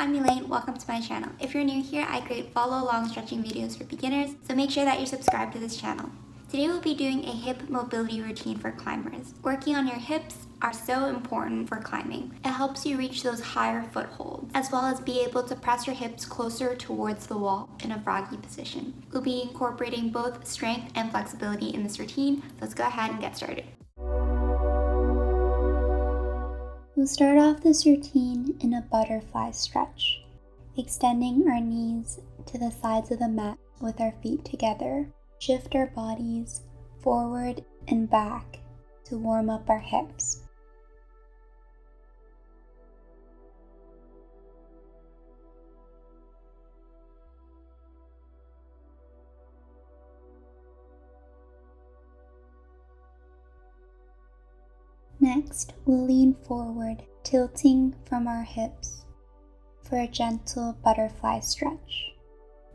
I'm Elaine. Welcome to my channel. If you're new here, I create follow-along stretching videos for beginners, so make sure that you're subscribed to this channel. Today we'll be doing a hip mobility routine for climbers. Working on your hips are so important for climbing. It helps you reach those higher footholds, as well as be able to press your hips closer towards the wall in a froggy position. We'll be incorporating both strength and flexibility in this routine. Let's go ahead and get started. We'll start off this routine in a butterfly stretch, extending our knees to the sides of the mat with our feet together. Shift our bodies forward and back to warm up our hips. Next, we'll lean forward, tilting from our hips for a gentle butterfly stretch,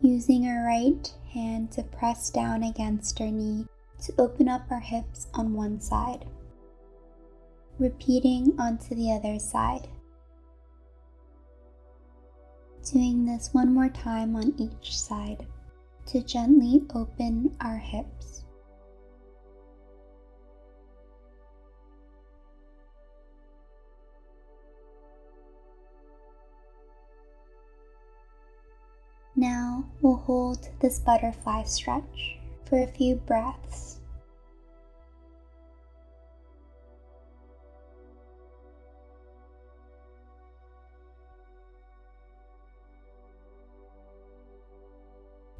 using our right hand to press down against our knee to open up our hips on one side, repeating onto the other side. Doing this one more time on each side to gently open our hips. Now we'll hold this butterfly stretch for a few breaths.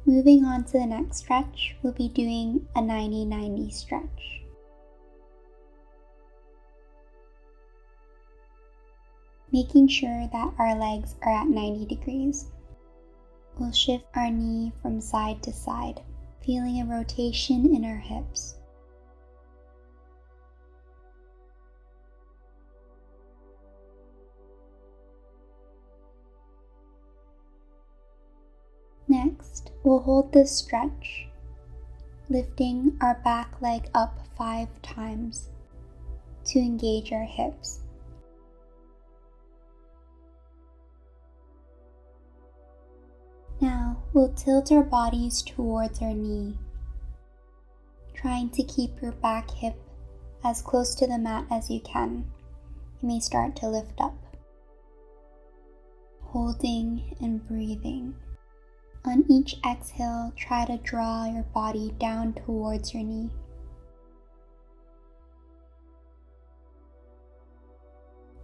Moving on to the next stretch, we'll be doing a 90-90 stretch. Making sure that our legs are at 90 degrees. We'll shift our knee from side to side, feeling a rotation in our hips. Next, we'll hold this stretch, lifting our back leg up 5 times to engage our hips. Now, we'll tilt our bodies towards our knee, trying to keep your back hip as close to the mat as you can. You may start to lift up, holding and breathing. On each exhale, try to draw your body down towards your knee.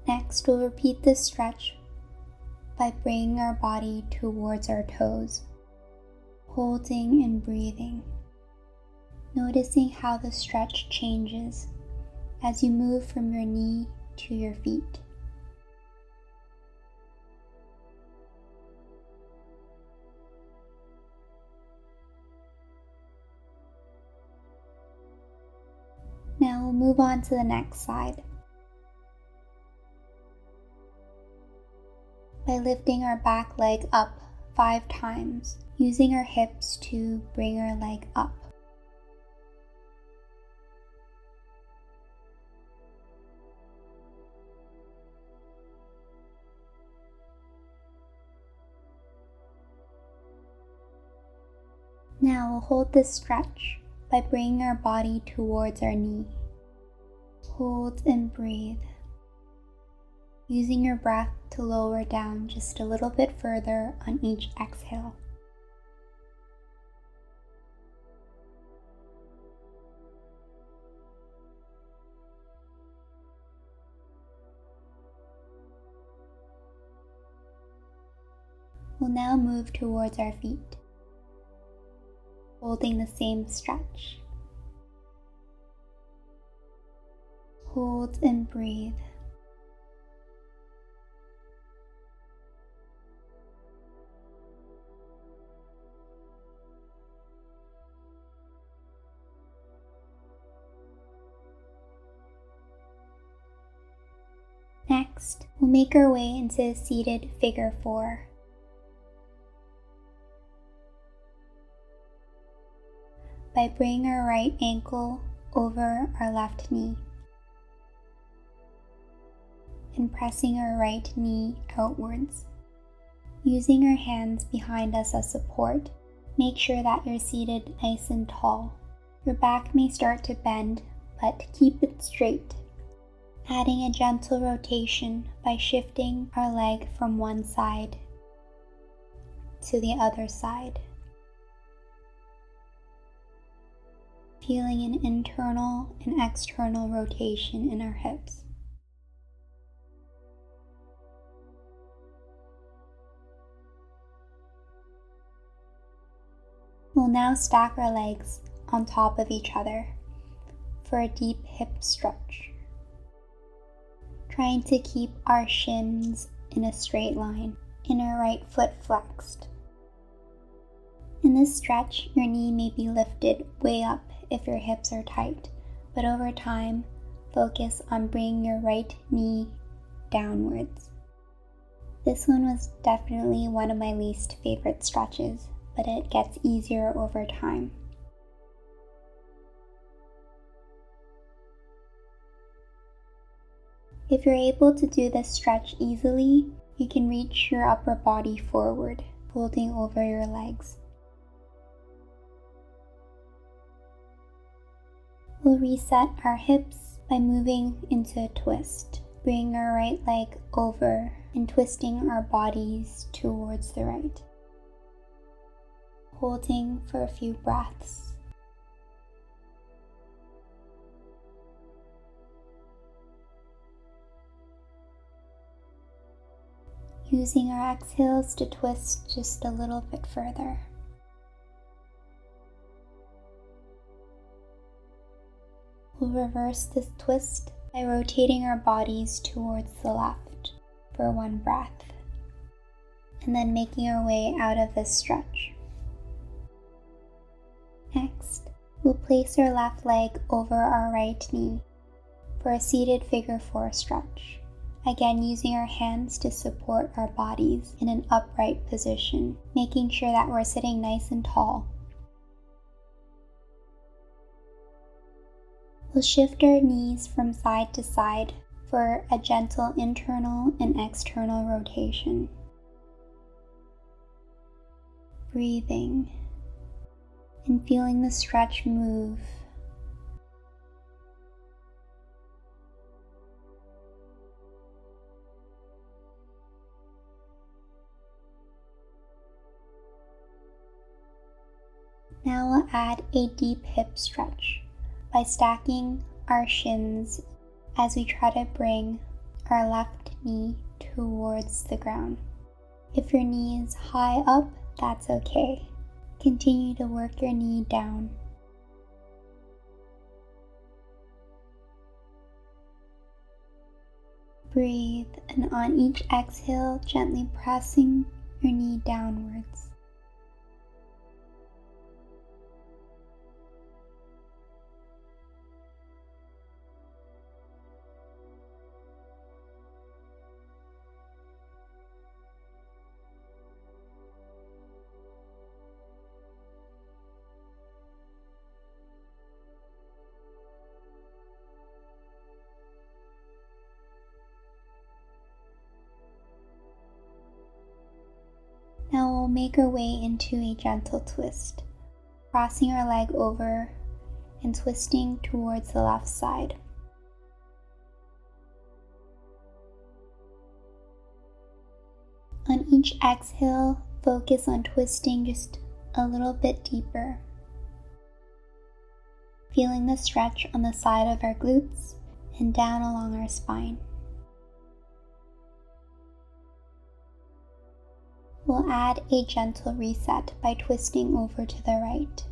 Next, we'll repeat this stretch by bringing our body towards our toes, holding and breathing, noticing how the stretch changes as you move from your knee to your feet. Now we'll move on to the next side. By lifting our back leg up 5 times, using our hips to bring our leg up. Now we'll hold this stretch by bringing our body towards our knee. Hold and breathe, using your breath to lower down just a little bit further on each exhale. We'll now move towards our feet, holding the same stretch. Hold and breathe. Next, we'll make our way into a seated figure 4. By bringing our right ankle over our left knee and pressing our right knee outwards. Using our hands behind us as support, make sure that you're seated nice and tall. Your back may start to bend, but keep it straight. Adding a gentle rotation by shifting our leg from one side to the other side. Feeling an internal and external rotation in our hips. We'll now stack our legs on top of each other for a deep hip stretch, trying to keep our shins in a straight line and our right foot flexed. In this stretch, your knee may be lifted way up if your hips are tight, but over time, focus on bringing your right knee downwards. This one was definitely one of my least favorite stretches, but it gets easier over time. If you're able to do this stretch easily, you can reach your upper body forward, folding over your legs. We'll reset our hips by moving into a twist. Bring our right leg over and twisting our bodies towards the right. Holding for a few breaths. Using our exhales to twist just a little bit further. We'll reverse this twist by rotating our bodies towards the left for one breath, and then making our way out of this stretch. Next, we'll place our left leg over our right knee for a seated figure 4 stretch. Again, using our hands to support our bodies in an upright position, making sure that we're sitting nice and tall. We'll shift our knees from side to side for a gentle internal and external rotation. Breathing and feeling the stretch move. Now we'll add a deep hip stretch by stacking our shins as we try to bring our left knee towards the ground. If your knee is high up, that's okay. Continue to work your knee down. Breathe, and on each exhale, gently pressing your knee downwards. Now we'll make our way into a gentle twist, crossing our leg over and twisting towards the left side. On each exhale, focus on twisting just a little bit deeper, feeling the stretch on the side of our glutes and down along our spine. We'll add a gentle reset by twisting over to the right.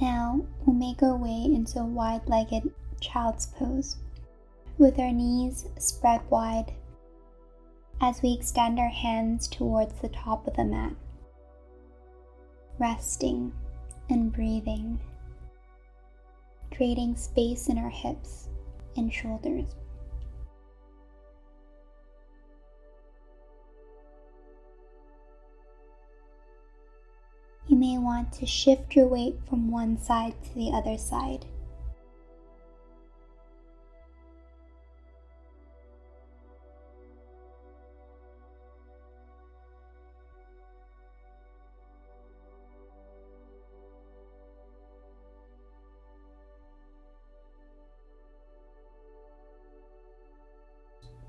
Now we'll make our way into a wide-legged child's pose with our knees spread wide as we extend our hands towards the top of the mat, resting and breathing, creating space in our hips and shoulders. You may want to shift your weight from one side to the other side.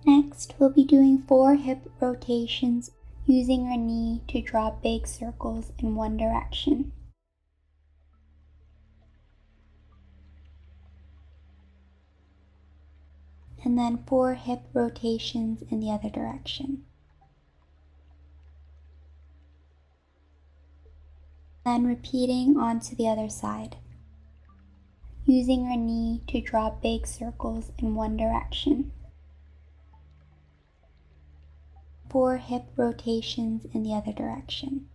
Next, we'll be doing 4 hip rotations using our knee to draw big circles in one direction. And then 4 hip rotations in the other direction. Then repeating onto the other side, using our knee to draw big circles in one direction. 4 hip rotations in the other direction.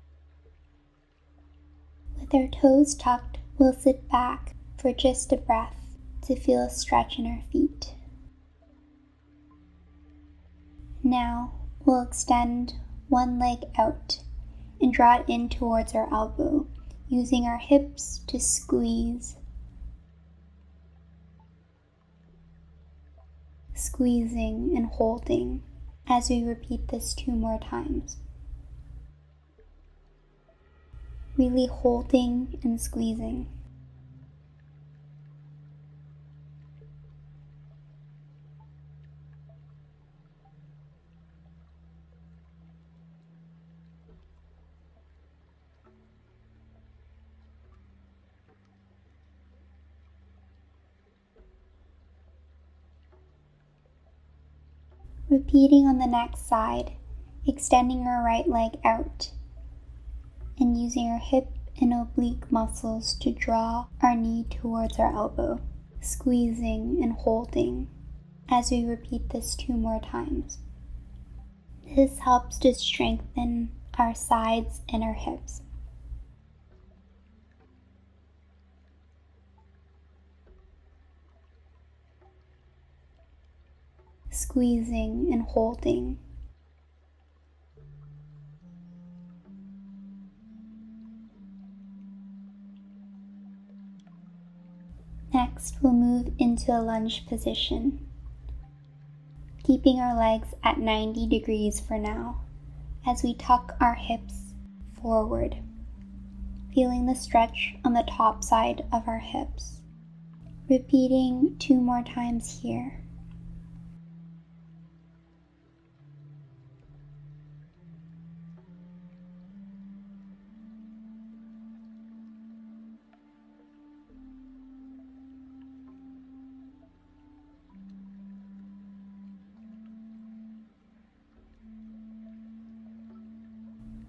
With our toes tucked, we'll sit back for just a breath to feel a stretch in our feet. Now, we'll extend one leg out and draw it in towards our elbow, using our hips to squeeze. Squeezing and holding as we repeat this 2 more times. Really holding and squeezing. Repeating on the next side, extending our right leg out and using our hip and oblique muscles to draw our knee towards our elbow, squeezing and holding as we repeat this 2 more times. This helps to strengthen our sides and our hips. Squeezing and holding. Next, we'll move into a lunge position, keeping our legs at 90 degrees for now, as we tuck our hips forward, feeling the stretch on the top side of our hips. Repeating 2 more times here.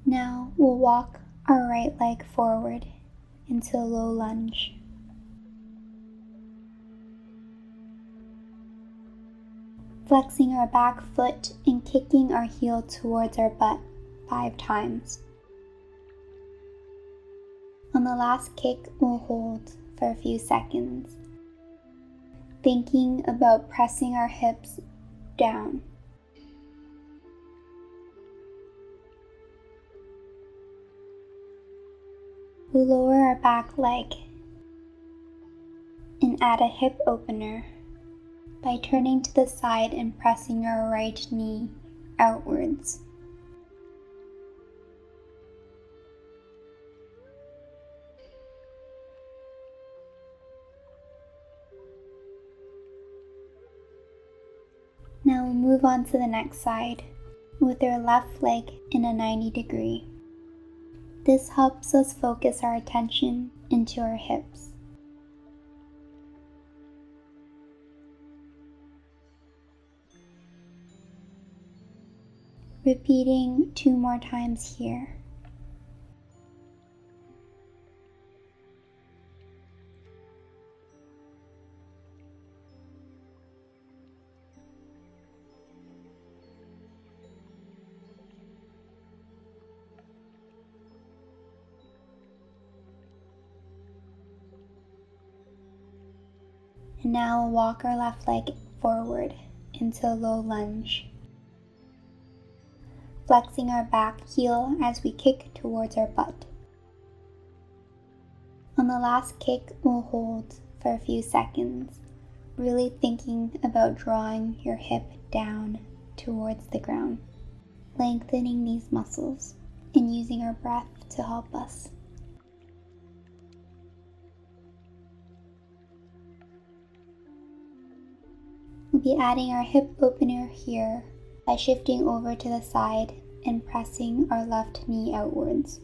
Now we'll walk our right leg forward into a low lunge. Flexing our back foot and kicking our heel towards our butt 5 times. On the last kick, we'll hold for a few seconds, thinking about pressing our hips down. We'll lower our back leg and add a hip opener by turning to the side and pressing our right knee outwards. Now we'll move on to the next side with our left leg in a 90 degree. This helps us focus our attention into our hips. Repeating 2 more times here. And now we'll walk our left leg forward into a low lunge, flexing our back heel as we kick towards our butt. the last kick, we'll hold for a few seconds, really thinking about drawing your hip down towards the ground, lengthening these muscles and using our breath to help us. We'll be adding our hip opener here by shifting over to the side and pressing our left knee outwards.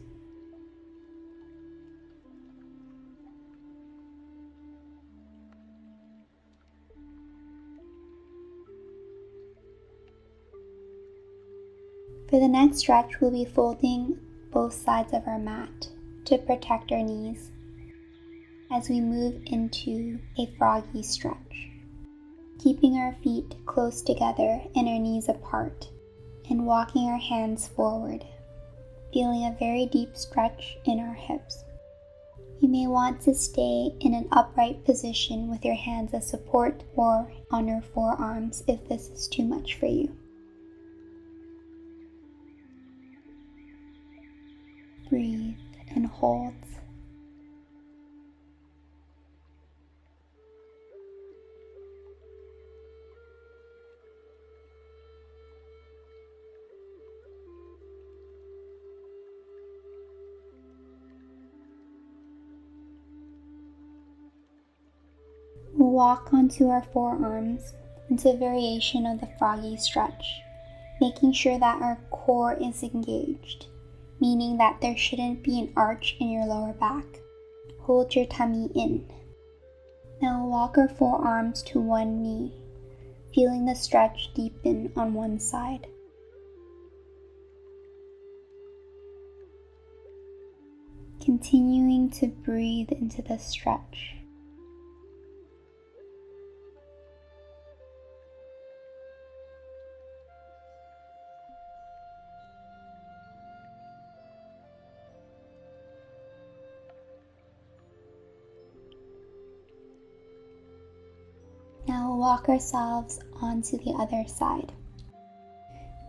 For the next stretch, we'll be folding both sides of our mat to protect our knees as we move into a froggy stretch, keeping our feet close together and our knees apart, and walking our hands forward, feeling a very deep stretch in our hips. You may want to stay in an upright position with your hands as support or on your forearms if this is too much for you. Breathe and hold. We'll walk onto our forearms into a variation of the froggy stretch, making sure that our core is engaged, meaning that there shouldn't be an arch in your lower back. Hold your tummy in. Now we'll walk our forearms to one knee, feeling the stretch deepen on one side. Continuing to breathe into the stretch. Now we'll walk ourselves onto the other side,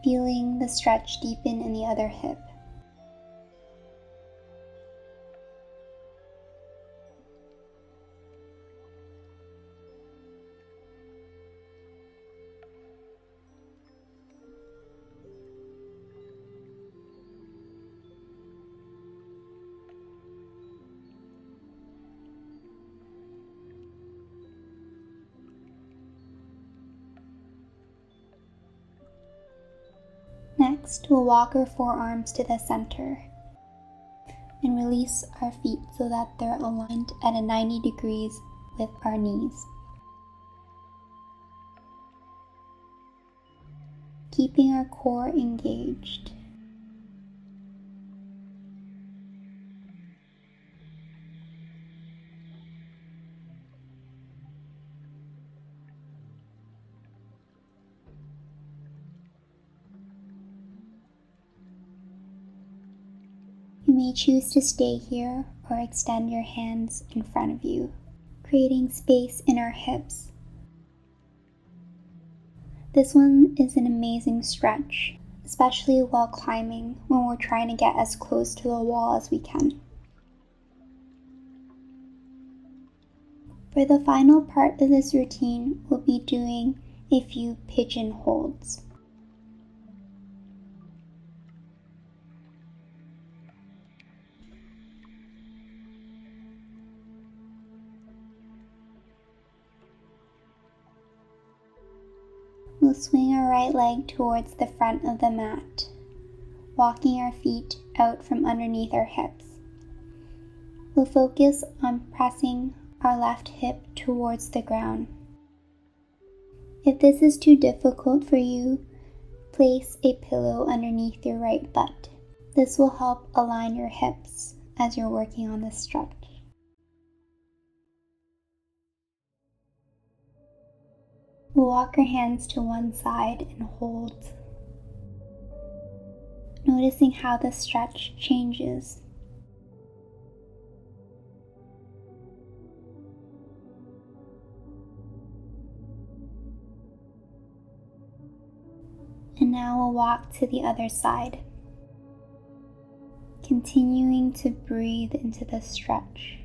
feeling the stretch deepen in the other hip. Next, we'll walk our forearms to the center and release our feet so that they're aligned at a 90 degrees with our knees. Keeping our core engaged. You may choose to stay here or extend your hands in front of you, creating space in our hips. This one is an amazing stretch, especially while climbing when we're trying to get as close to the wall as we can. For the final part of this routine, we'll be doing a few pigeon holds. We'll swing our right leg towards the front of the mat, walking our feet out from underneath our hips. We'll focus on pressing our left hip towards the ground. If this is too difficult for you, place a pillow underneath your right butt. This will help align your hips as you're working on this stretch. We'll walk our hands to one side and hold, noticing how the stretch changes. And now we'll walk to the other side, continuing to breathe into the stretch.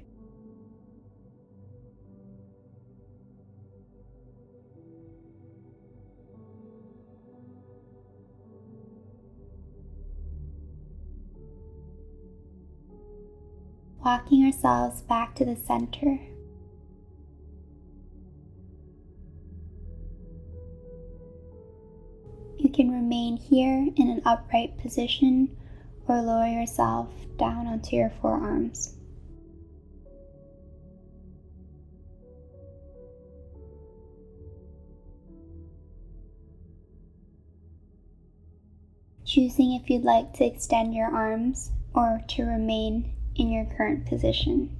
walking ourselves back to the center. You can remain here in an upright position or lower yourself down onto your forearms. Choosing if you'd like to extend your arms or to remain in your current position.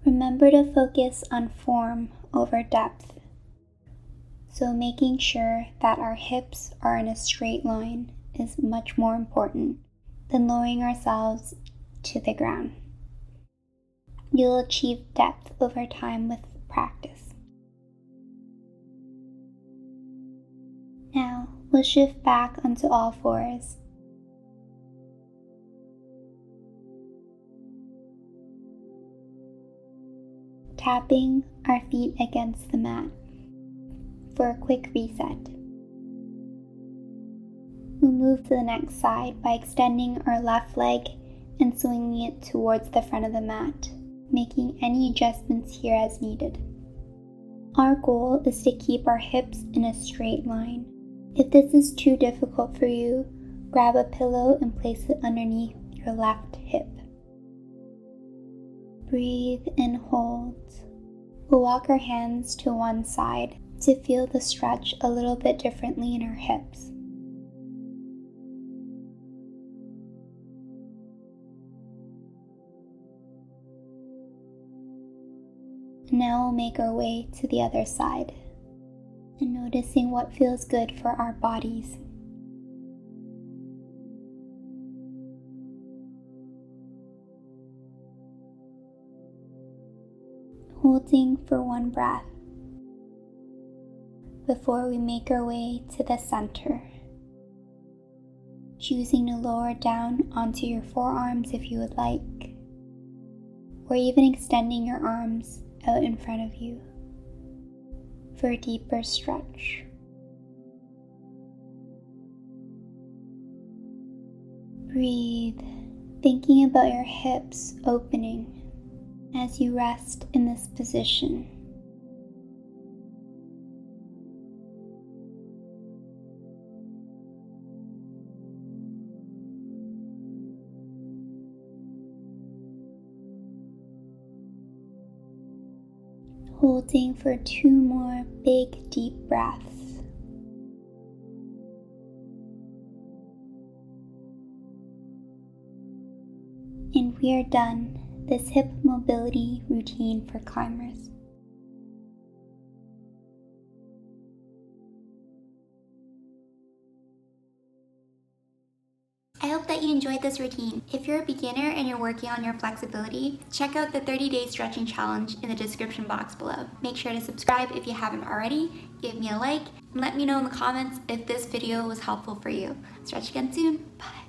Remember to focus on form over depth, so making sure that our hips are in a straight line is much more important than lowering ourselves to the ground. You'll achieve depth over time with practice. Now, we'll shift back onto all fours. Tapping our feet against the mat for a quick reset. We'll move to the next side by extending our left leg and swinging it towards the front of the mat, making any adjustments here as needed. Our goal is to keep our hips in a straight line. If this is too difficult for you, grab a pillow and place it underneath your left hip. Breathe and hold. We'll walk our hands to one side to feel the stretch a little bit differently in our hips. Now we'll make our way to the other side and noticing what feels good for our bodies. Holding for one breath before we make our way to the center. Choosing to lower down onto your forearms if you would like, or even extending your arms out in front of you for a deeper stretch. Breathe, thinking about your hips opening as you rest in this position. Holding for 2 more big deep breaths. And we are done this hip mobility routine for climbers. I hope that you enjoyed this routine. If you're a beginner and you're working on your flexibility, check out the 30-day stretching challenge in the description box below. Make sure to subscribe if you haven't already, give me a like, and let me know in the comments if this video was helpful for you. Stretch again soon. Bye.